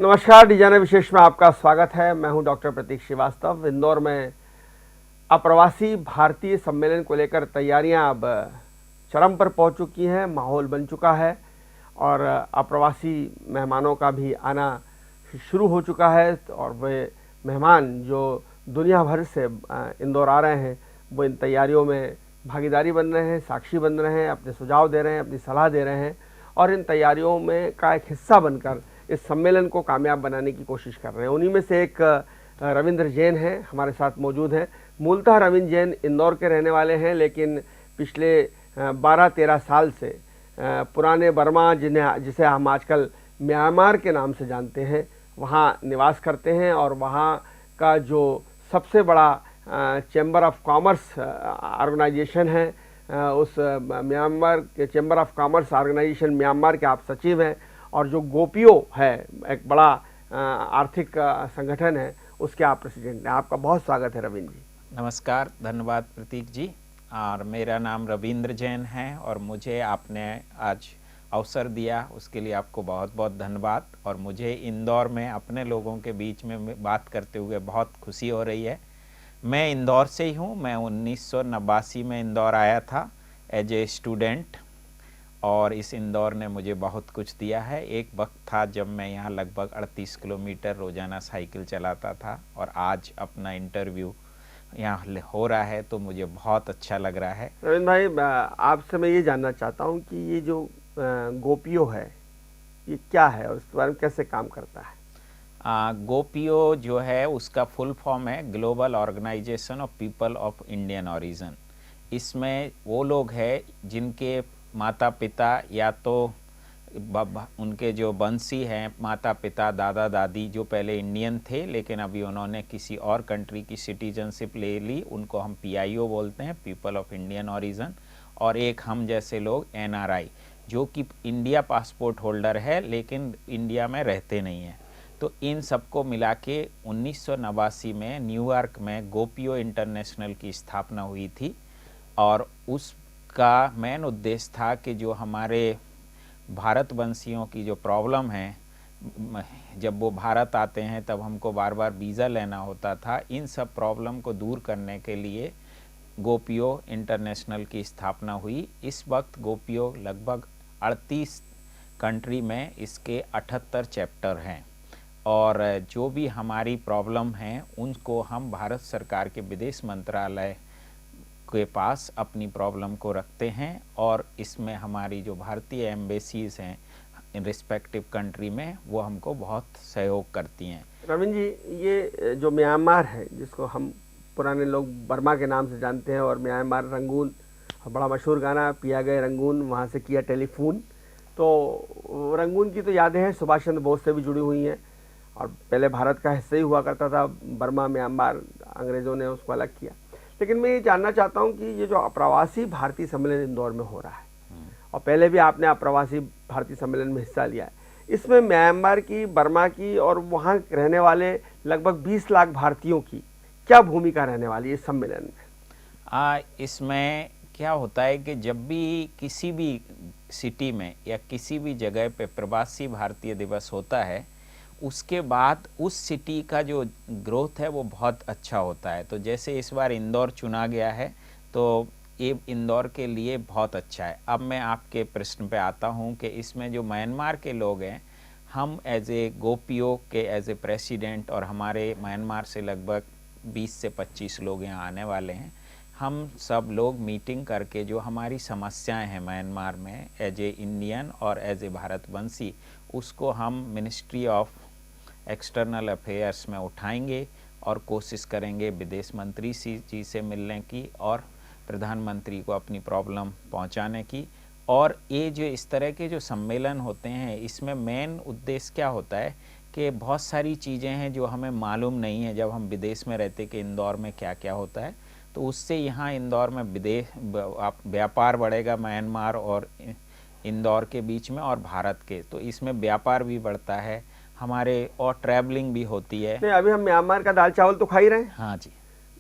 नमस्कार, डिजाइनर विशेष में आपका स्वागत है। मैं हूं डॉक्टर प्रतीक श्रीवास्तव। इंदौर में अप्रवासी भारतीय सम्मेलन को लेकर तैयारियां अब चरम पर पहुंच चुकी हैं, माहौल बन चुका है और अप्रवासी मेहमानों का भी आना शुरू हो चुका है और वे मेहमान जो दुनिया भर से इंदौर आ रहे हैं वो इन तैयारियों में भागीदारी बन रहे हैं, साक्षी बन रहे हैं, अपने सुझाव दे रहे हैं, अपनी सलाह दे रहे हैं और इन तैयारियों में का एक हिस्सा बनकर इस सम्मेलन को कामयाब बनाने की कोशिश कर रहे हैं। उन्हीं में से एक रविंद्र जैन हैं, हमारे साथ मौजूद हैं। मूलतः रविंद्र जैन इंदौर के रहने वाले हैं, लेकिन पिछले 12-13 साल से पुराने बर्मा जिसे हम आजकल म्यांमार के नाम से जानते हैं, वहाँ निवास करते हैं और वहाँ का जो सबसे बड़ा चैम्बर ऑफ कॉमर्स ऑर्गेनाइजेशन है, उस म्यांमार के chamber of commerce organization Myanmar के आप सचिव हैं और जो गोपियो है एक बड़ा आर्थिक संगठन है, उसके आप प्रेसिडेंट हैं। आपका बहुत स्वागत है रविंद्र जी। नमस्कार, धन्यवाद प्रतीक जी। और मेरा नाम रविंद्र जैन है और मुझे आपने आज अवसर दिया उसके लिए आपको बहुत बहुत धन्यवाद। और मुझे इंदौर में अपने लोगों के बीच में बात करते हुए बहुत खुशी हो रही है। मैं इंदौर से ही हूँ। मैं 1989 में इंदौर आया था एज ए स्टूडेंट और इस इंदौर ने मुझे बहुत कुछ दिया है। एक वक्त था जब मैं यहाँ लगभग 38 किलोमीटर रोज़ाना साइकिल चलाता था और आज अपना इंटरव्यू यहाँ हो रहा है तो मुझे बहुत अच्छा लग रहा है। रविंद्र भाई, आपसे मैं ये जानना चाहता हूँ कि ये जो गोपियो है ये क्या है और इसके बारे में कैसे काम करता है? गोपियो जो है उसका फुल फॉर्म है global organization of people of Indian origin. इसमें वो लोग हैं जिनके माता पिता या तो उनके जो वंशी हैं, माता पिता दादा दादी जो पहले इंडियन थे लेकिन अभी उन्होंने किसी और कंट्री की सिटीजनशिप ले ली, उनको हम PIO बोलते हैं, पीपल ऑफ इंडियन ओरिजिन। और एक हम जैसे लोग NRI जो कि इंडिया पासपोर्ट होल्डर है लेकिन इंडिया में रहते नहीं हैं। तो इन सबको मिला के 1989 में न्यूयॉर्क में गोपियो इंटरनेशनल की स्थापना हुई थी और उसका मेन उद्देश्य था कि जो हमारे भारतवंशियों की जो प्रॉब्लम है, जब वो भारत आते हैं तब हमको बार बार वीज़ा लेना होता था, इन सब प्रॉब्लम को दूर करने के लिए गोपियो इंटरनेशनल की स्थापना हुई। इस वक्त गोपियो लगभग 38 कंट्री में इसके 78 चैप्टर हैं और जो भी हमारी प्रॉब्लम हैं उनको हम भारत सरकार के विदेश मंत्रालय के पास अपनी प्रॉब्लम को रखते हैं और इसमें हमारी जो भारतीय एम्बेसीज हैं इन रिस्पेक्टिव कंट्री में वो हमको बहुत सहयोग करती हैं। रविंद्र जी, ये जो म्यांमार है जिसको हम पुराने लोग बर्मा के नाम से जानते हैं और म्यांमार रंगून, बड़ा मशहूर गाना पिया गए रंगून, वहाँ से किया टेलीफोन, तो रंगून की तो यादें हैं सुभाष चंद्र बोस से भी जुड़ी हुई हैं और पहले भारत का हिस्सा ही हुआ करता था बर्मा म्यांमार, अंग्रेज़ों ने उसको अलग किया। लेकिन मैं ये जानना चाहता हूँ कि ये जो अप्रवासी भारतीय सम्मेलन इंदौर में हो रहा है और पहले भी आपने अप्रवासी भारतीय सम्मेलन में हिस्सा लिया है, इसमें म्यांमार की, बर्मा की और वहाँ रहने वाले लगभग 20 लाख भारतीयों की क्या भूमिका रहने वाली है इस सम्मेलन में? इसमें क्या होता है कि जब भी किसी भी सिटी में या किसी भी जगह पे प्रवासी भारतीय दिवस होता है उसके बाद उस सिटी का जो ग्रोथ है वो बहुत अच्छा होता है। तो जैसे इस बार इंदौर चुना गया है तो ये इंदौर के लिए बहुत अच्छा है। अब मैं आपके प्रश्न पे आता हूँ कि इसमें जो म्यांमार के लोग हैं, हम एज ए गोपियो के एज ए प्रेसिडेंट और हमारे म्यांमार से लगभग 20 से 25 लोग यहाँ आने वाले हैं। हम सब लोग मीटिंग करके जो हमारी समस्याएं हैं म्यांमार में एज ए इंडियन और एज ए भारतवंशी, उसको हम मिनिस्ट्री ऑफ एक्सटर्नल अफेयर्स में उठाएंगे और कोशिश करेंगे विदेश मंत्री जी से मिलने की और प्रधानमंत्री को अपनी प्रॉब्लम पहुंचाने की। और ये जो इस तरह के जो सम्मेलन होते हैं इसमें मेन उद्देश्य क्या होता है कि बहुत सारी चीज़ें हैं जो हमें मालूम नहीं है जब हम विदेश में रहते कि इंदौर में क्या क्या होता है, तो उससे यहाँ इंदौर में व्यापार बढ़ेगा म्यांमार और इंदौर के बीच में और भारत के, तो इसमें व्यापार भी बढ़ता है हमारे और ट्रैवलिंग भी होती है। नहीं, अभी हम म्यांमार का दाल चावल तो खा ही रहे हैं। हाँ जी,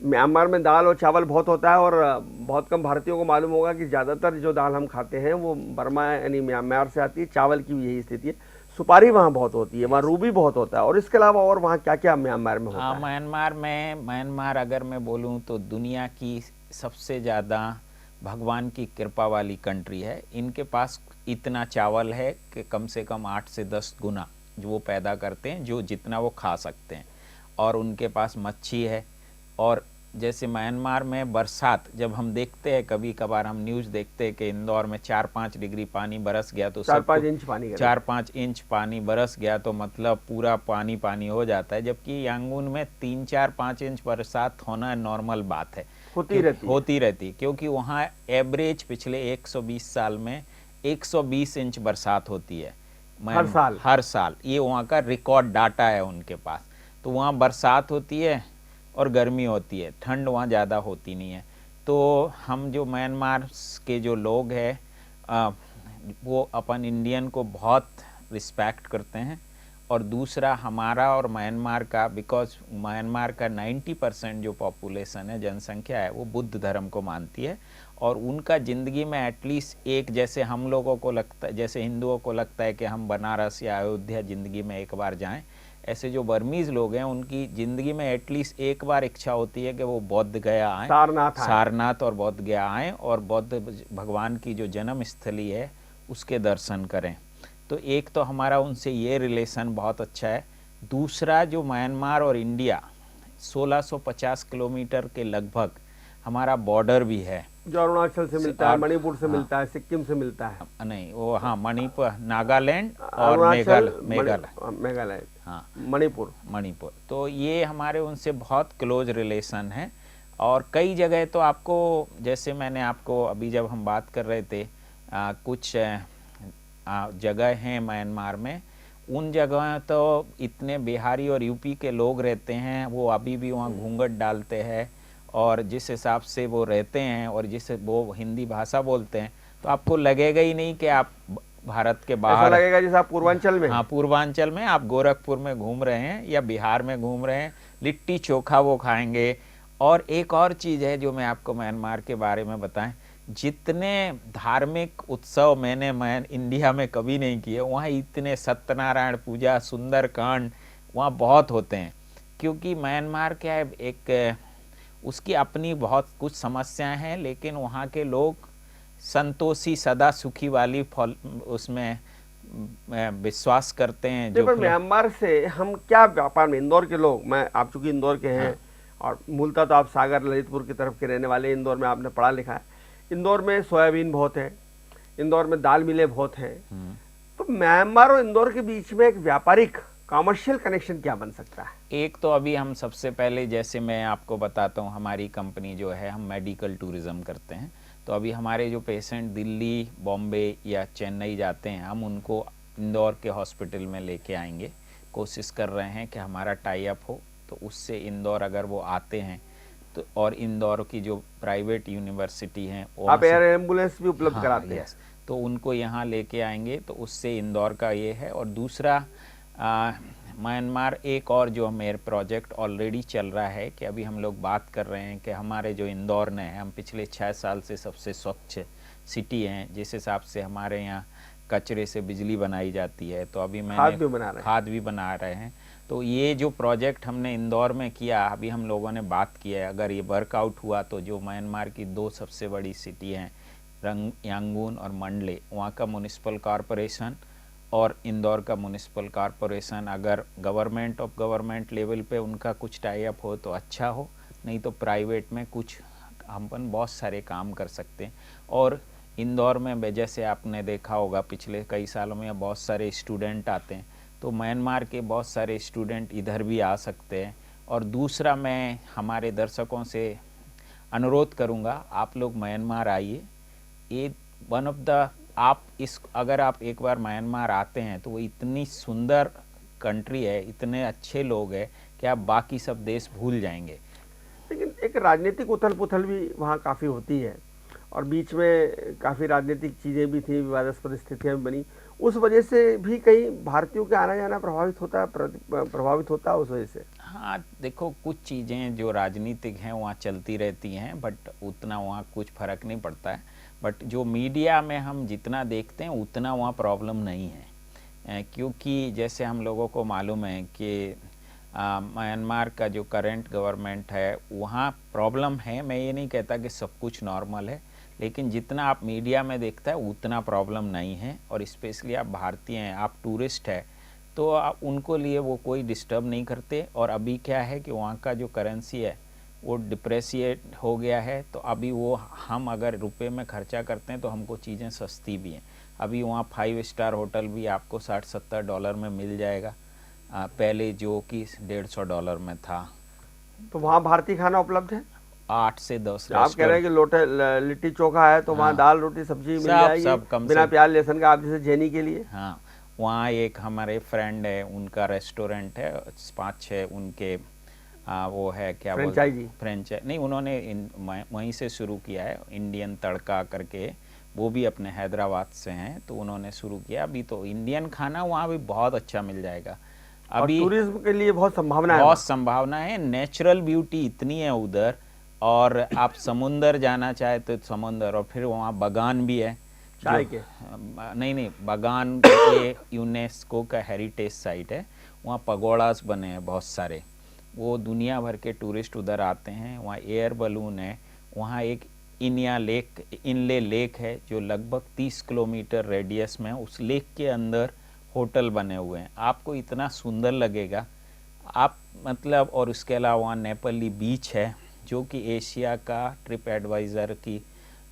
म्यांमार में दाल और चावल बहुत होता है और बहुत कम भारतीयों को मालूम होगा कि ज़्यादातर जो दाल हम खाते हैं वो बर्मा यानी म्यांमार से आती है। चावल की भी यही स्थिति है। सुपारी वहाँ बहुत होती है, वहाँ रूबी बहुत होता है, और इसके अलावा और वहाँ क्या क्या म्यांमार में होता हाँ, है? म्यांमार अगर मैं बोलूँ तो दुनिया की सबसे ज़्यादा भगवान की कृपा वाली कंट्री है। इनके पास इतना चावल है कि कम से कम 8 से 10 गुना जो वो पैदा करते हैं, जो जितना वो खा सकते हैं। और उनके पास मच्छी है। और जैसे म्यांमार में बरसात जब हम देखते हैं, कभी कभार हम न्यूज़ देखते हैं कि इंदौर में 4-5 डिग्री पानी बरस गया तो 4-5 इंच पानी का 4-5 इंच पानी बरस गया तो मतलब पूरा पानी पानी हो जाता है। जबकि यांगून में 3-4-5 इंच बरसात होना नॉर्मल बात है, होती रहती, क्योंकि वहाँ एवरेज पिछले 120 साल में 120 इंच बरसात होती है हर साल। ये वहाँ का रिकॉर्ड डाटा है उनके पास। तो वहाँ बरसात होती है और गर्मी होती है, ठंड वहाँ ज़्यादा होती नहीं है। तो हम जो म्यांमार के जो लोग हैं वो अपन इंडियन को बहुत रिस्पेक्ट करते हैं। और दूसरा हमारा और म्यांमार का, बिकॉज म्यांमार का 90% जो पॉपुलेशन है, जनसंख्या है, वो बुद्ध धर्म को मानती है। और उनका ज़िंदगी में एटलीस्ट एक, जैसे हम लोगों को लगता है, जैसे हिंदुओं को लगता है कि हम बनारस या अयोध्या ज़िंदगी में एक बार जाएं, ऐसे जो बर्मीज़ लोग हैं उनकी ज़िंदगी में एटलीस्ट एक बार इच्छा होती है कि वो बौद्ध गया आएँ, सारनाथ और बौद्ध गया आएँ और बौद्ध भगवान की जो जन्म स्थली है उसके दर्शन करें। तो एक तो हमारा उनसे ये रिलेशन बहुत अच्छा है। दूसरा, जो म्यांमार और इंडिया 1650 किलोमीटर के लगभग हमारा बॉर्डर भी है, जो अरुणाचल से मिलता है, मणिपुर से मिलता है, सिक्किम से मिलता है। नहीं, वो हाँ, मणिपुर, नागालैंड और मेघालय, हाँ, मणिपुर। तो ये हमारे उनसे बहुत क्लोज रिलेशन है। और कई जगह तो आपको, जैसे मैंने आपको अभी जब हम बात कर रहे थे, कुछ जगह हैं म्यांमार में, उन जगह तो इतने बिहारी और यूपी के लोग रहते हैं, वो अभी भी वहाँ घूंघट डालते हैं। और जिस हिसाब से वो रहते हैं और जिस वो हिंदी भाषा बोलते हैं, तो आपको लगेगा ही नहीं कि आप भारत के बाहर, ऐसा लगेगा जैसे आप पूर्वांचल में, हाँ, पूर्वांचल में आप गोरखपुर में घूम रहे हैं या बिहार में घूम रहे हैं। लिट्टी चोखा वो खाएंगे। और एक और चीज़ है जो मैं आपको म्यांमार के बारे में बताएं, जितने धार्मिक उत्सव मैं इंडिया में कभी नहीं किए, वहाँ इतने सत्यनारायण पूजा, सुंदरकांड वहाँ बहुत होते हैं। क्योंकि म्यांमार क्या है, एक उसकी अपनी बहुत कुछ समस्याएं हैं, लेकिन वहाँ के लोग संतोषी, सदा सुखी वाली उसमें विश्वास करते हैं। जो म्यांमार से हम क्या व्यापार में, इंदौर के लोग, मैं आप चूंकि इंदौर के हैं, हाँ, और मूलतः तो आप सागर ललितपुर की तरफ के रहने वाले, इंदौर में आपने पढ़ा लिखा है। इंदौर में सोयाबीन बहुत है, इंदौर में दाल मिलें बहुत हैं। तो म्यांमार और इंदौर के बीच में एक व्यापारिक कॉमर्शियल कनेक्शन क्या बन सकता है? एक तो अभी हम सबसे पहले, जैसे मैं आपको बताता हूँ, हमारी कंपनी जो है, हम मेडिकल टूरिज़्म करते हैं। तो अभी हमारे जो पेशेंट दिल्ली, बॉम्बे या चेन्नई जाते हैं, हम उनको इंदौर के हॉस्पिटल में लेके आएंगे। कोशिश कर रहे हैं कि हमारा टाई अप हो, तो उससे इंदौर अगर वो आते हैं तो, और इंदौर की जो प्राइवेट यूनिवर्सिटी हैं, आप एयर एम्बुलेंस भी उपलब्ध कराते हैं, तो उनको यहाँ लेके आएंगे, तो उससे इंदौर का ये है। और दूसरा, म्यांमार, एक और जो मेरे प्रोजेक्ट ऑलरेडी चल रहा है कि अभी हम लोग बात कर रहे हैं कि हमारे जो इंदौर ने है, हम पिछले 6 साल से सबसे स्वच्छ सिटी हैं, जिस हिसाब से हमारे यहाँ कचरे से बिजली बनाई जाती है। तो अभी मैंने खाद भी बना रहे हैं। तो ये जो प्रोजेक्ट हमने इंदौर में किया, अभी हम लोगों ने बात किया है, अगर ये वर्कआउट हुआ तो जो म्यांमार की 2 सबसे बड़ी सिटी हैं, यांगून और मंडले, वहाँ का म्यूनिसिपल कॉरपोरेशन और इंदौर का म्यूनिसिपल कॉरपोरेशन, अगर गवर्नमेंट लेवल पे उनका कुछ टाई अप हो तो अच्छा हो, नहीं तो प्राइवेट में कुछ हम बहुत सारे काम कर सकते हैं। और इंदौर में जैसे आपने देखा होगा, पिछले कई सालों में बहुत सारे स्टूडेंट आते हैं, तो म्यांमार के बहुत सारे स्टूडेंट इधर भी आ सकते हैं। और दूसरा, मैं हमारे दर्शकों से अनुरोध करूँगा, आप लोग म्यांमार आइए। ये वन ऑफ द, अगर आप एक बार म्यांमार आते हैं तो वो इतनी सुंदर कंट्री है, इतने अच्छे लोग हैं कि आप बाकी सब देश भूल जाएंगे। लेकिन एक राजनीतिक उथल पुथल भी वहाँ काफ़ी होती है, और बीच में काफ़ी राजनीतिक चीज़ें भी थी, विवादास्पद स्थितियाँ भी बनी, उस वजह से भी कई भारतीयों का आना जाना प्रभावित होता है उस वजह से। हाँ, देखो, कुछ चीज़ें जो राजनीतिक हैं वहाँ चलती रहती हैं, बट उतना वहाँ कुछ फ़र्क नहीं पड़ता है। बट जो मीडिया में हम जितना देखते हैं उतना वहाँ प्रॉब्लम नहीं है, क्योंकि जैसे हम लोगों को मालूम है कि म्यांमार का जो करंट गवर्नमेंट है वहाँ प्रॉब्लम है। मैं ये नहीं कहता कि सब कुछ नॉर्मल है, लेकिन जितना आप मीडिया में देखता है उतना प्रॉब्लम नहीं है। और स्पेशली आप भारतीय हैं, आप टूरिस्ट हैं, तो उनको लिए वो कोई डिस्टर्ब नहीं करते। और अभी क्या है कि वहाँ का जो करेंसी है वो डिप्रेशिएट हो गया है, तो अभी वो हम अगर रुपए में खर्चा करते हैं तो हमको चीज़ें सस्ती भी हैं। अभी वहाँ 5 स्टार होटल भी आपको $60-70 में मिल जाएगा, पहले जो कि $150 में था। तो वहाँ भारतीय खाना उपलब्ध है? 8 से 10 आप कह रहे हैं कि लोटे लिट्टी चोखा है, तो वहाँ हाँ, दाल रोटी सब्जी मिल सब जाएगी कम बिना से प्याज लहसुन का, आप जैसे जैनी के लिए। हाँ, वहाँ एक हमारे फ्रेंड है, उनका रेस्टोरेंट है, 5-6 उनके वो है, क्या बोलते फ्रेंचाइजी? फ्रेंचाइज नहीं, उन्होंने वहीं से शुरू किया है, इंडियन तड़का करके। वो भी अपने हैदराबाद से हैं, तो उन्होंने शुरू किया। अभी तो इंडियन खाना वहाँ भी बहुत अच्छा मिल जाएगा। और अभी टूरिज्म के लिए बहुत संभावना है बहुत वहाँ। संभावना है, नेचुरल ब्यूटी इतनी है उधर। और आप समुंदर जाना चाहे तो समुंदर, और फिर वहाँ बागान भी है चाय के? नहीं, बागान ये यूनेस्को का हेरिटेज साइट है। वहाँ पगोड़ास बने हैं बहुत सारे, वो दुनिया भर के टूरिस्ट उधर आते हैं। वहाँ एयर बलून है, वहाँ एक इनले लेक है जो लगभग 30 किलोमीटर रेडियस में है। उस लेक के अंदर होटल बने हुए हैं, आपको इतना सुंदर लगेगा आप मतलब। और उसके अलावा वहाँ नेपाली बीच है जो कि एशिया का ट्रिप एडवाइज़र की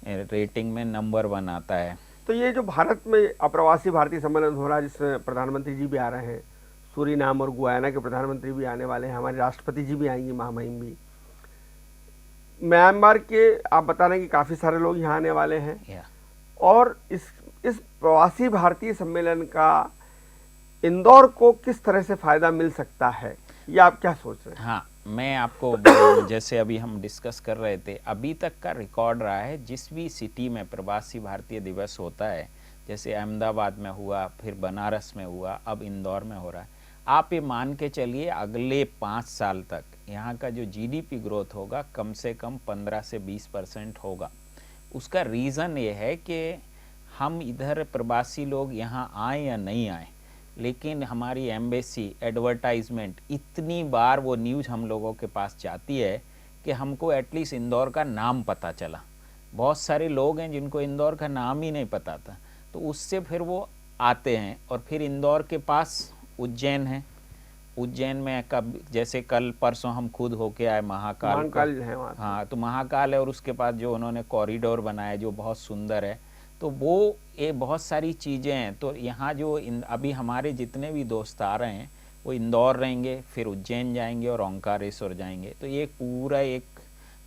रेटिंग में नंबर 1 आता है। तो ये जो भारत में अप्रवासी भारतीय सम्मेलन हो रहा है, जिसमें प्रधानमंत्री जी भी आ रहे हैं, सूरीनाम और गुयाना के प्रधानमंत्री भी आने वाले हैं, हमारे राष्ट्रपति जी भी आएंगे, महामहिम भी, म्यांमार के आप बता रहे हैं कि काफ़ी सारे लोग यहाँ आने वाले हैं। और इस प्रवासी भारतीय सम्मेलन का इंदौर को किस तरह से फ़ायदा मिल सकता है, ये आप क्या सोच रहे हैं? हाँ, मैं आपको जैसे अभी हम डिस्कस कर रहे थे, अभी तक का रिकॉर्ड रहा है जिस भी सिटी में प्रवासी भारतीय दिवस होता है, जैसे अहमदाबाद में हुआ, फिर बनारस में हुआ, अब इंदौर में हो रहा है। आप ये मान के चलिए अगले 5 साल तक यहाँ का जो जीडीपी ग्रोथ होगा कम से कम 15 से 20% होगा। उसका रीज़न ये है कि हम इधर प्रवासी लोग यहाँ आए या नहीं आए, लेकिन हमारी एम्बेसी एडवर्टाइजमेंट इतनी बार वो न्यूज़ हम लोगों के पास जाती है कि हमको एटलीस्ट इंदौर का नाम पता चला। बहुत सारे लोग हैं जिनको इंदौर का नाम ही नहीं पता था, तो उससे फिर वो आते हैं। और फिर इंदौर के पास उज्जैन है, उज्जैन में कब जैसे कल परसों हम खुद होके आए महाकाल है वहाँ। हाँ, तो महाकाल है, और उसके पास जो उन्होंने कॉरिडोर बनाया जो बहुत सुंदर है, तो वो ये बहुत सारी चीज़ें हैं। तो यहाँ जो अभी हमारे जितने भी दोस्त आ रहे हैं वो इंदौर रहेंगे, फिर उज्जैन जाएंगे और ओंकारेश्वर जाएंगे। तो ये पूरा एक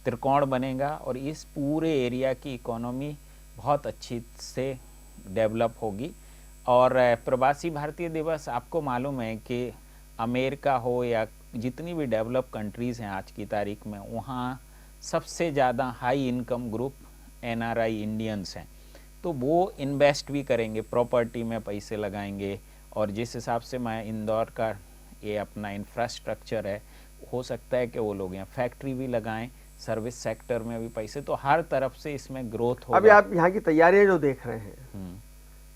त्रिकोण बनेगा और इस पूरे एरिया की इकोनॉमी बहुत अच्छी से डेवलप होगी। और प्रवासी भारतीय दिवस आपको मालूम है कि अमेरिका हो या जितनी भी डेवलप कंट्रीज़ हैं आज की तारीख में, वहाँ सबसे ज़्यादा high income group NRI Indians हैं। तो वो इन्वेस्ट भी करेंगे, प्रॉपर्टी में पैसे लगाएंगे। और जिस हिसाब से मैं इंदौर का ये अपना इंफ्रास्ट्रक्चर है, हो सकता है कि वो लोग यहाँ फैक्ट्री भी लगाएं, सर्विस सेक्टर में भी पैसे, तो हर तरफ से इसमें ग्रोथ होगा। अभी आप यहाँ की तैयारियां जो देख रहे हैं,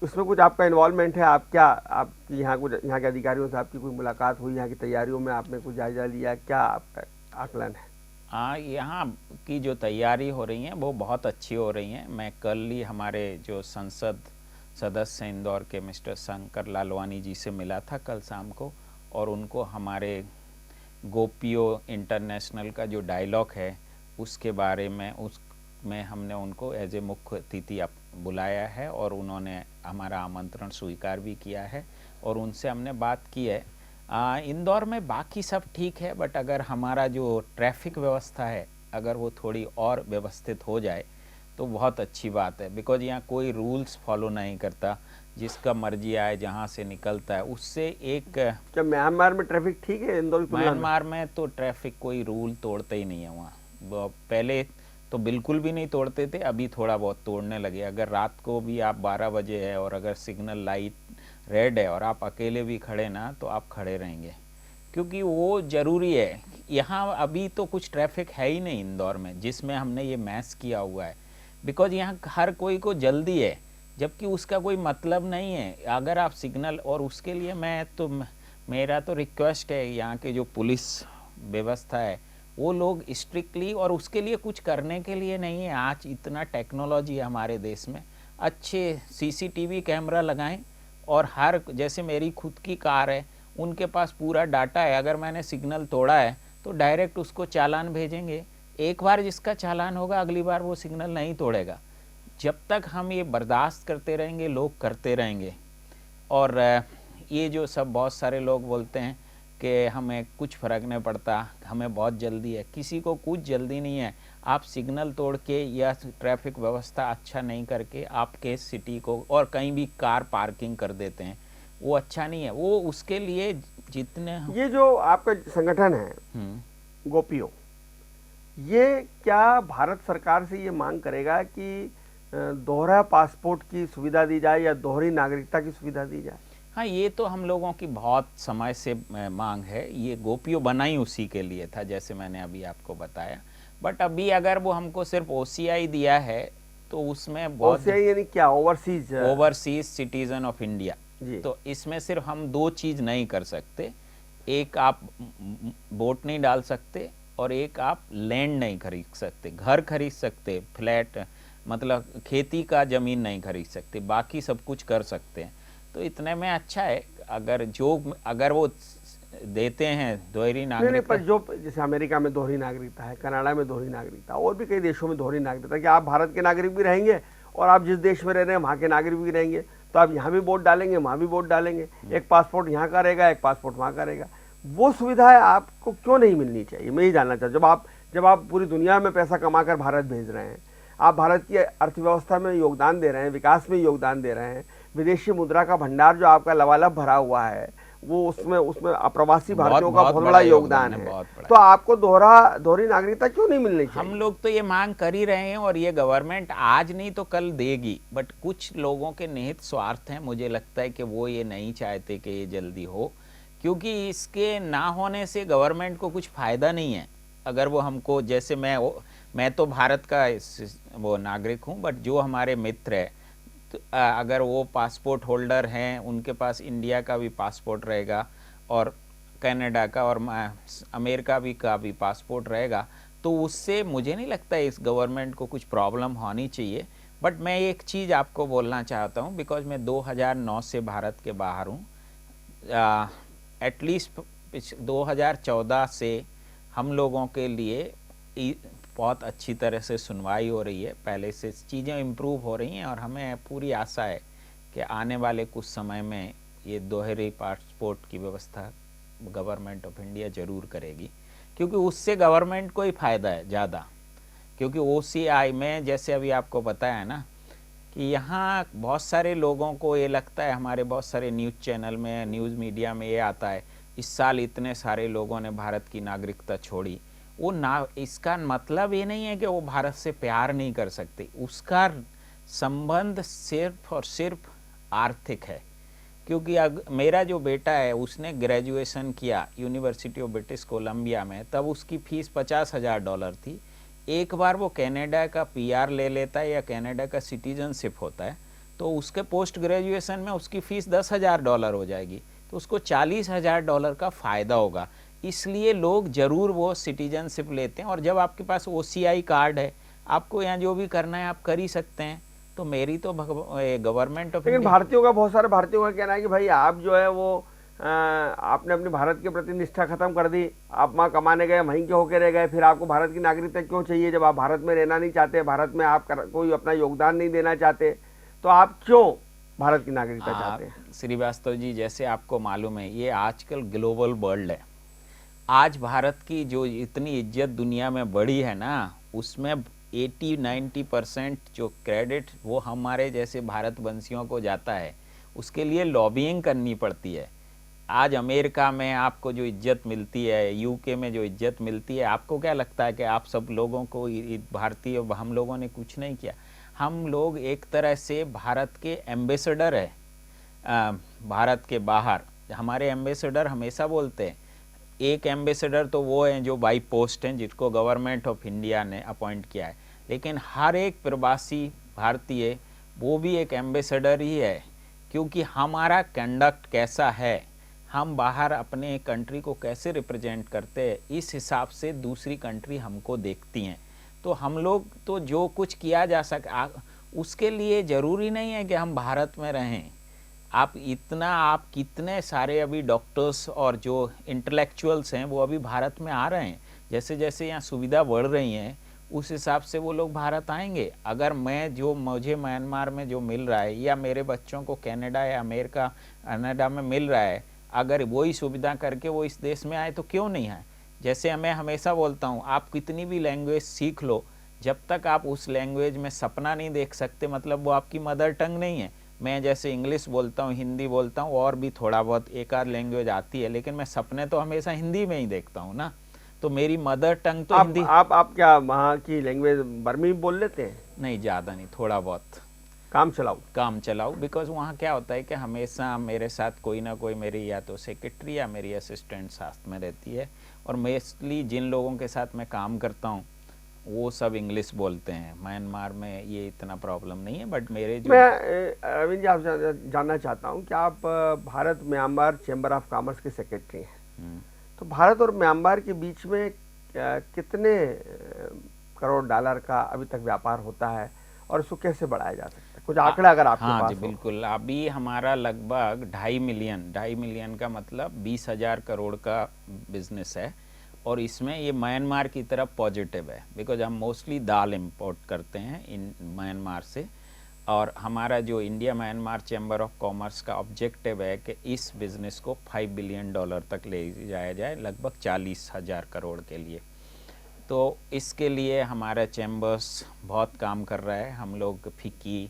उसमें कुछ आपका इन्वॉल्वमेंट है? आपकी यहाँ के अधिकारियों से आपकी कोई मुलाकात हुई, यहाँ की तैयारियों में आपने कुछ जायजा लिया, क्या आपका आकलन है? यहाँ की जो तैयारी हो रही हैं वो बहुत अच्छी हो रही हैं। मैं कल ही हमारे जो संसद सदस्य हैं इंदौर के मिस्टर शंकर लालवानी जी से मिला था कल शाम को, और उनको हमारे गोपियो इंटरनेशनल का जो डायलॉग है उसके बारे में उसमें हमने उनको एज ए मुख्य अतिथि बुलाया है, और उन्होंने हमारा आमंत्रण स्वीकार भी किया है और उनसे हमने बात की है। इंदौर में बाकी सब ठीक है, बट अगर हमारा जो ट्रैफिक व्यवस्था है अगर वो थोड़ी और व्यवस्थित हो जाए तो बहुत अच्छी बात है। बिकॉज यहाँ कोई रूल्स फॉलो नहीं करता, जिसका मर्जी आए जहाँ से निकलता है उससे एक। क्या म्यांमार में ट्रैफिक ठीक है इंदौर की तुलना में? म्यांमार में तो ट्रैफिक कोई रूल तोड़ते ही नहीं है वहाँ। पहले तो बिल्कुल भी नहीं तोड़ते थे, अभी थोड़ा बहुत तोड़ने लगे। अगर रात को भी आप 12 बजे है और अगर सिग्नल लाइट रेड है और आप अकेले भी खड़े ना, तो आप खड़े रहेंगे, क्योंकि वो ज़रूरी है। यहाँ अभी तो कुछ ट्रैफिक है ही नहीं इंदौर में जिसमें हमने ये मैच किया हुआ है, बिकॉज यहाँ हर कोई को जल्दी है जबकि उसका कोई मतलब नहीं है। अगर आप सिग्नल, और उसके लिए मेरा तो रिक्वेस्ट है यहाँ के जो पुलिस व्यवस्था है वो लोग स्ट्रिक्टली, और उसके लिए कुछ करने के लिए नहीं है। आज इतना टेक्नोलॉजी है हमारे देश में, अच्छे सीसीटीवी कैमरा लगाएं, और हर, जैसे मेरी खुद की कार है उनके पास पूरा डाटा है, अगर मैंने सिग्नल तोड़ा है तो डायरेक्ट उसको चालान भेजेंगे। एक बार जिसका चालान होगा अगली बार वो सिग्नल नहीं तोड़ेगा। जब तक हम ये बर्दाश्त करते रहेंगे लोग करते रहेंगे। और ये जो सब बहुत सारे लोग बोलते हैं कि हमें कुछ फ़र्क नहीं पड़ता, हमें बहुत जल्दी है, किसी को कुछ जल्दी नहीं है। आप सिग्नल तोड़ के या ट्रैफिक व्यवस्था अच्छा नहीं करके आपके सिटी को और कहीं भी कार पार्किंग कर देते हैं, वो अच्छा नहीं है। वो उसके लिए जितने ये जो आपका संगठन है गोपियो, ये क्या भारत सरकार से ये मांग करेगा कि दोहरा पासपोर्ट की सुविधा दी जाए या दोहरी नागरिकता की सुविधा दी जाए? हाँ, ये तो हम लोगों की बहुत समय से मांग है। ये गोपियो बना ही उसी के लिए था, जैसे मैंने अभी आपको बताया। बट अभी अगर वो हमको सिर्फ ओसीआई दिया है तो उसमें बहुत, ओसीआई यानी क्या? Overseas citizen of India. जी। तो इसमें सिर्फ हम दो चीज़ नहीं कर सकते, एक आप वोट नहीं डाल सकते और एक आप लैंड नहीं खरीद सकते। घर खरीद सकते, फ्लैट मतलब खेती का ज़मीन नहीं खरीद सकते, बाकी सब कुछ कर सकते हैं। तो इतने में अच्छा है अगर वो देते हैं दोहरी नागरिकता। पर जो जैसे अमेरिका में दोहरी नागरिकता है, कनाडा में दोहरी नागरिकता, और भी कई देशों में दोहरी नागरिकता, कि आप भारत के नागरिक भी रहेंगे और आप जिस देश में रह रहे हैं वहाँ के नागरिक भी रहेंगे, तो आप यहाँ भी वोट डालेंगे वहाँ भी वोट डालेंगे, एक पासपोर्ट यहाँ का रहेगा एक पासपोर्ट वहाँ का रहेगा। वो सुविधाएं आपको क्यों नहीं मिलनी चाहिए? मैं ये जानना चाहता हूँ। जब आप पूरी दुनिया में पैसा कमाकर भारत भेज रहे हैं, आप भारत की अर्थव्यवस्था में योगदान दे रहे हैं, विकास में योगदान दे रहे हैं, विदेशी मुद्रा का भंडार जो आपका लबालब भरा हुआ है वो उसमें अप्रवासी भारतीयों का बहुत बड़ा योगदान है, तो आपको दोहरी नागरिकता क्यों नहीं मिलनी चाहिए? हम लोग तो ये मांग कर ही रहे हैं और ये गवर्नमेंट आज नहीं तो कल देगी। बट कुछ लोगों के निहित स्वार्थ हैं, मुझे लगता है कि वो ये नहीं चाहते कि ये जल्दी हो, क्योंकि इसके ना होने से गवर्नमेंट को कुछ फ़ायदा नहीं है। अगर वो हमको, जैसे मैं तो भारत का वो नागरिक हूँ, बट जो हमारे मित्र है तो अगर वो पासपोर्ट होल्डर हैं उनके पास इंडिया का भी पासपोर्ट रहेगा और कनाडा का और अमेरिका का भी पासपोर्ट रहेगा, तो उससे मुझे नहीं लगता इस गवर्नमेंट को कुछ प्रॉब्लम होनी चाहिए। बट मैं एक चीज़ आपको बोलना चाहता हूँ, बिकॉज मैं 2009 से भारत के बाहर हूँ। एटलीस्ट 2014 से हम लोगों के लिए बहुत अच्छी तरह से सुनवाई हो रही है, पहले से चीज़ें इम्प्रूव हो रही हैं, और हमें पूरी आशा है कि आने वाले कुछ समय में ये दोहरे पासपोर्ट की व्यवस्था गवर्नमेंट ऑफ इंडिया ज़रूर करेगी, क्योंकि उससे गवर्नमेंट को ही फ़ायदा है ज़्यादा। क्योंकि ओसीआई में, जैसे अभी आपको बताया ना, कि यहाँ बहुत सारे लोगों को ये लगता है, हमारे बहुत सारे न्यूज़ चैनल में, न्यूज़ मीडिया में ये आता है, इस साल इतने सारे लोगों ने भारत की नागरिकता छोड़ी। वो ना, इसका मतलब ये नहीं है कि वो भारत से प्यार नहीं कर सकते, उसका संबंध सिर्फ और सिर्फ आर्थिक है। क्योंकि मेरा जो बेटा है उसने ग्रेजुएशन किया यूनिवर्सिटी ऑफ ब्रिटिश कोलंबिया में, तब उसकी फ़ीस $50,000 थी। एक बार वो कनाडा का पीआर ले लेता है या कनाडा का सिटीजनशिप होता है तो उसके पोस्ट ग्रेजुएशन में उसकी फ़ीस $10,000 हो जाएगी, तो उसको $40,000 का फ़ायदा होगा। इसलिए लोग ज़रूर वो सिटीजनशिप लेते हैं। और जब आपके पास ओसीआई कार्ड है, आपको यहाँ जो भी करना है आप कर ही सकते हैं। तो मेरी तो गवर्नमेंट ऑफ, लेकिन भारतीयों का, बहुत सारे भारतीयों का कहना है कि भाई आप जो है वो आपने अपनी भारत के प्रति निष्ठा खत्म कर दी, आप वहाँ कमाने गए वहीं के होके रह गए, फिर आपको भारत की नागरिकता क्यों चाहिए? जब आप भारत में रहना नहीं चाहते, भारत में आप कोई अपना योगदान नहीं देना चाहते, तो आप क्यों भारत की नागरिकता चाहते हैं? श्रीवास्तव जी, जैसे आपको मालूम है ये आजकल ग्लोबल वर्ल्ड है। आज भारत की जो इतनी इज्जत दुनिया में बढ़ी है ना, उसमें 80-90% जो क्रेडिट वो हमारे जैसे भारतवंशियों को जाता है। उसके लिए लॉबिंग करनी पड़ती है। आज अमेरिका में आपको जो इज्जत मिलती है, यूके में जो इज्जत मिलती है, आपको क्या लगता है कि आप सब लोगों को भारतीय, हम लोगों ने कुछ नहीं किया? हम लोग एक तरह से भारत के एम्बेसडर है। भारत के बाहर हमारे एम्बेसडर हमेशा बोलते हैं, एक एम्बेसडर तो वो हैं जो बाई पोस्ट हैं, जिसको गवर्नमेंट ऑफ इंडिया ने अपॉइंट किया है, लेकिन हर एक प्रवासी भारतीय वो भी एक एम्बेसडर ही है, क्योंकि हमारा कंडक्ट कैसा है, हम बाहर अपने कंट्री को कैसे रिप्रेजेंट करते हैं, इस हिसाब से दूसरी कंट्री हमको देखती हैं। तो हम लोग तो जो कुछ किया जा सके उसके लिए ज़रूरी नहीं है कि हम भारत में रहें। आप कितने सारे अभी डॉक्टर्स और जो इंटेलेक्चुअल्स हैं वो अभी भारत में आ रहे हैं। जैसे जैसे यहाँ सुविधा बढ़ रही हैं उस हिसाब से वो लोग भारत आएंगे। अगर मुझे म्यांमार में जो मिल रहा है या मेरे बच्चों को कनाडा या अमेरिका कनाडा में मिल रहा है, अगर वही सुविधा करके वो इस देश में आए तो क्यों नहीं आए। जैसे मैं हमेशा बोलता हूँ, आप कितनी भी लैंग्वेज सीख लो, जब तक आप उस लैंग्वेज में सपना नहीं देख सकते मतलब वो आपकी मदर टंग नहीं है। मैं जैसे इंग्लिश बोलता हूँ, हिंदी बोलता हूँ और भी थोड़ा बहुत एक आध लैंग्वेज आती है, लेकिन मैं सपने तो हमेशा हिंदी में ही देखता हूँ ना। तो मेरी मदर टंग तो हिंदी। आप क्या वहाँ की लैंग्वेज बर्मी बोल लेते हैं? नहीं, ज़्यादा नहीं, थोड़ा बहुत काम चलाऊ। बिकॉज वहाँ क्या होता है कि हमेशा मेरे साथ कोई ना कोई मेरी या तो सेक्रेटरी या मेरी असिस्टेंट साथ में रहती है, और मोस्टली जिन लोगों के साथ मैं काम करता हूँ वो सब इंग्लिश बोलते हैं। म्यांमार में ये इतना प्रॉब्लम नहीं है, बट मेरे जो मैं अरविंद जी आपसे जानना चाहता हूँ कि आप Bharat Myanmar chamber of commerce के सेक्रेटरी हैं। तो भारत और म्यांमार के बीच में कितने करोड़ डॉलर का अभी तक व्यापार होता है और इसको कैसे बढ़ाया जा सकता है? कुछ आंकड़ा अगर आपके हाँ पास जी हो। बिल्कुल। अभी हमारा लगभग 2.5 मिलियन का मतलब 20,000 करोड़ का बिजनेस है, और इसमें ये म्यांमार की तरफ पॉजिटिव है, बिकॉज हम मोस्टली दाल इंपोर्ट करते हैं इन म्यांमार से। और हमारा जो India Myanmar chamber of commerce का ऑब्जेक्टिव है कि इस बिज़नेस को $5 बिलियन तक ले जाया जाए, लगभग 40,000 करोड़ के लिए। तो इसके लिए हमारा चैम्बर्स बहुत काम कर रहा है। हम लोग फिक्की,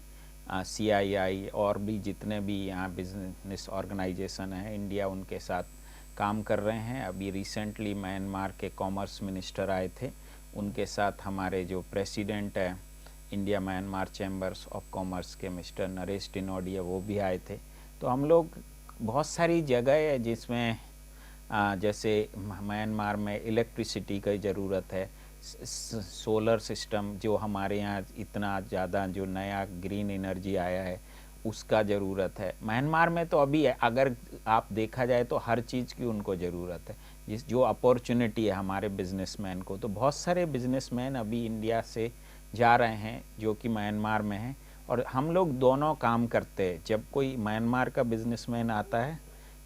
CII और भी जितने भी यहाँ बिजनेस ऑर्गेनाइजेशन हैं इंडिया, उनके साथ काम कर रहे हैं। अभी रिसेंटली म्यांमार के कॉमर्स मिनिस्टर आए थे, उनके साथ हमारे जो प्रेसिडेंट है India Myanmar chambers of commerce के मिस्टर नरेश टिनोडिया, वो भी आए थे। तो हम लोग बहुत सारी जगह है जिसमें जैसे म्यांमार में इलेक्ट्रिसिटी की ज़रूरत है, सोलर सिस्टम जो हमारे यहाँ इतना ज़्यादा जो नया ग्रीन एनर्जी आया है उसका ज़रूरत है। म्यांमार में तो अभी है, अगर आप देखा जाए तो हर चीज़ की उनको ज़रूरत है। जो अपॉर्चुनिटी है हमारे बिजनेसमैन को, तो बहुत सारे बिजनेसमैन अभी इंडिया से जा रहे हैं जो कि म्यांमार में हैं, और हम लोग दोनों काम करते हैं। जब कोई म्यांमार का बिजनेसमैन आता है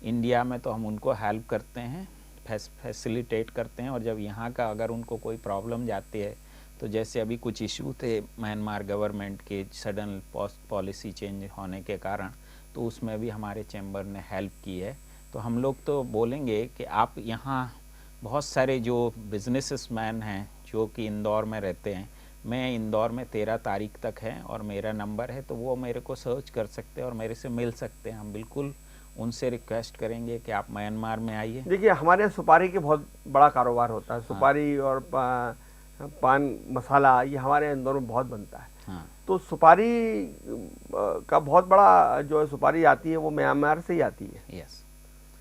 इंडिया में तो हम उनको हेल्प करते हैं, फैसिलिटेट करते हैं, और जब यहाँ का अगर उनको कोई प्रॉब्लम जाती है, तो जैसे अभी कुछ इशू थे म्यांमार गवर्नमेंट के सडन पॉलिसी चेंज होने के कारण, तो उसमें भी हमारे चैम्बर ने हेल्प की है। तो हम लोग तो बोलेंगे कि आप यहाँ बहुत सारे जो बिजनेसमैन हैं जो कि इंदौर में रहते हैं, मैं इंदौर में 13 तारीख तक है और मेरा नंबर है, तो वो मेरे को सर्च कर सकते हैं और मेरे से मिल सकते हैं। हम बिल्कुल उनसे रिक्वेस्ट करेंगे कि आप म्यांमार में आइए। देखिए, हमारे यहाँ सुपारी के बहुत बड़ा कारोबार होता है। सुपारी और पान मसाला ये हमारे इंदौर में बहुत बनता है। हाँ, तो सुपारी का बहुत बड़ा जो है सुपारी आती है वो म्यांमार से ही आती है। यस।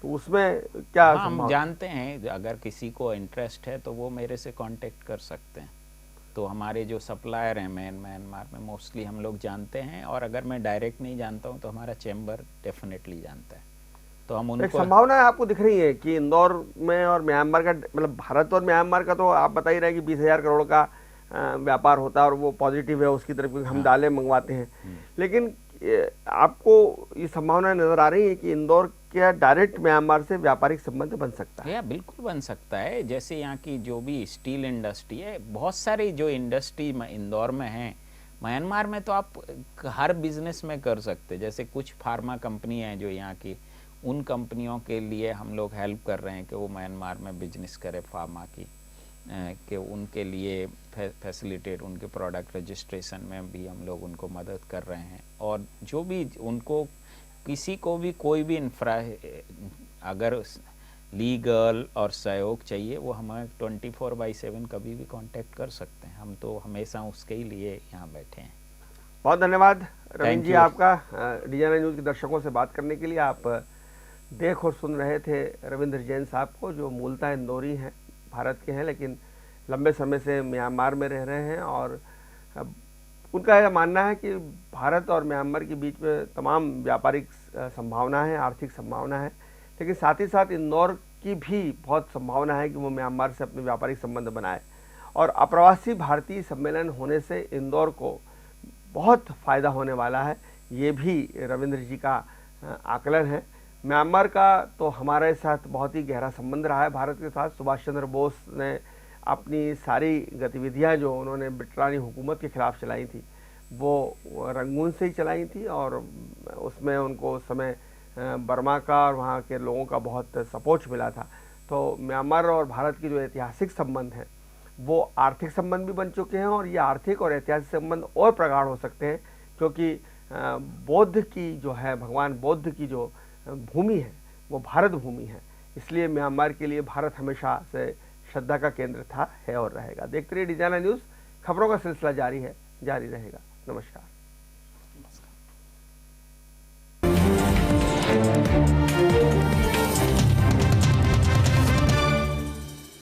तो उसमें क्या हाँ, हम जानते हैं, अगर किसी को इंटरेस्ट है तो वो मेरे से कांटेक्ट कर सकते हैं। तो हमारे जो सप्लायर हैं म्यांमार में मोस्टली हम लोग जानते हैं, और अगर मैं डायरेक्ट नहीं जानता हूँ तो हमारा चैम्बर डेफिनेटली जानता है। तो हम एक उनको संभावना आपको दिख रही है कि इंदौर में और म्यांमार का, मतलब भारत और म्यांमार का तो आप बता ही रहे हैं कि 20,000 करोड़ का व्यापार होता है और वो पॉजिटिव है उसकी तरफ, हम दालें मंगवाते हैं। लेकिन आपको ये संभावना नजर आ रही है कि इंदौर क्या डायरेक्ट म्यांमार से व्यापारिक संबंध बन सकता है? या बिल्कुल बन सकता है। जैसे यहाँ की जो भी स्टील इंडस्ट्री है, बहुत सारी जो इंडस्ट्री इंदौर में है, म्यांमार में तो आप हर बिजनेस में कर सकते। जैसे कुछ फार्मा कंपनी हैं जो यहाँ की, उन कंपनियों के लिए हम लोग हेल्प कर रहे हैं कि वो म्यांमार में बिजनेस करें फार्मा की, कि उनके लिए फैसिलिटेट, उनके प्रोडक्ट रजिस्ट्रेशन में भी हम लोग उनको मदद कर रहे हैं। और जो भी उनको किसी को भी कोई भी इंफ्रा अगर लीगल और सहयोग चाहिए, वो हमें 24/7 कभी भी कांटेक्ट कर सकते हैं। हम तो हमेशा उसके ही लिए यहाँ बैठे हैं। बहुत धन्यवाद रविंद्र जी you. आपका डीएनआई न्यूज़ के दर्शकों से बात करने के लिए। आप देख और सुन रहे थे रविंद्र जैन साहब को, जो मूलतः इंदौरी हैं, भारत के हैं, लेकिन लंबे समय से म्यांमार में रह रहे हैं और उनका यह मानना है कि भारत और म्यांमार के बीच में तमाम व्यापारिक संभावना है, आर्थिक संभावना है, लेकिन साथ ही साथ इंदौर की भी बहुत संभावना है कि वो म्यांमार से अपने व्यापारिक संबंध बनाए। और अप्रवासी भारतीय सम्मेलन होने से इंदौर को बहुत फ़ायदा होने वाला है, ये भी रविंद्र जी का आकलन है। म्यांमार का तो हमारे साथ बहुत ही गहरा संबंध रहा है भारत के साथ। सुभाष चंद्र बोस ने अपनी सारी गतिविधियां जो उन्होंने ब्रिटानी हुकूमत के खिलाफ चलाई थी वो रंगून से ही चलाई थी, और उसमें उनको उस समय बर्मा का और वहाँ के लोगों का बहुत सपोर्ट मिला था। तो म्यांमार और भारत की जो ऐतिहासिक संबंध हैं वो आर्थिक संबंध भी बन चुके हैं, और ये आर्थिक और ऐतिहासिक संबंध और प्रगाढ़ हो सकते हैं, क्योंकि बौद्ध की जो है, भगवान बौद्ध की जो भूमि है वो भारत भूमि है। इसलिए म्यांमार के लिए भारत हमेशा से श्रद्धा का केंद्र था, है और रहेगा। देखते रहिए डी न्यूज़, खबरों का सिलसिला जारी है, जारी रहेगा। नमस्कार।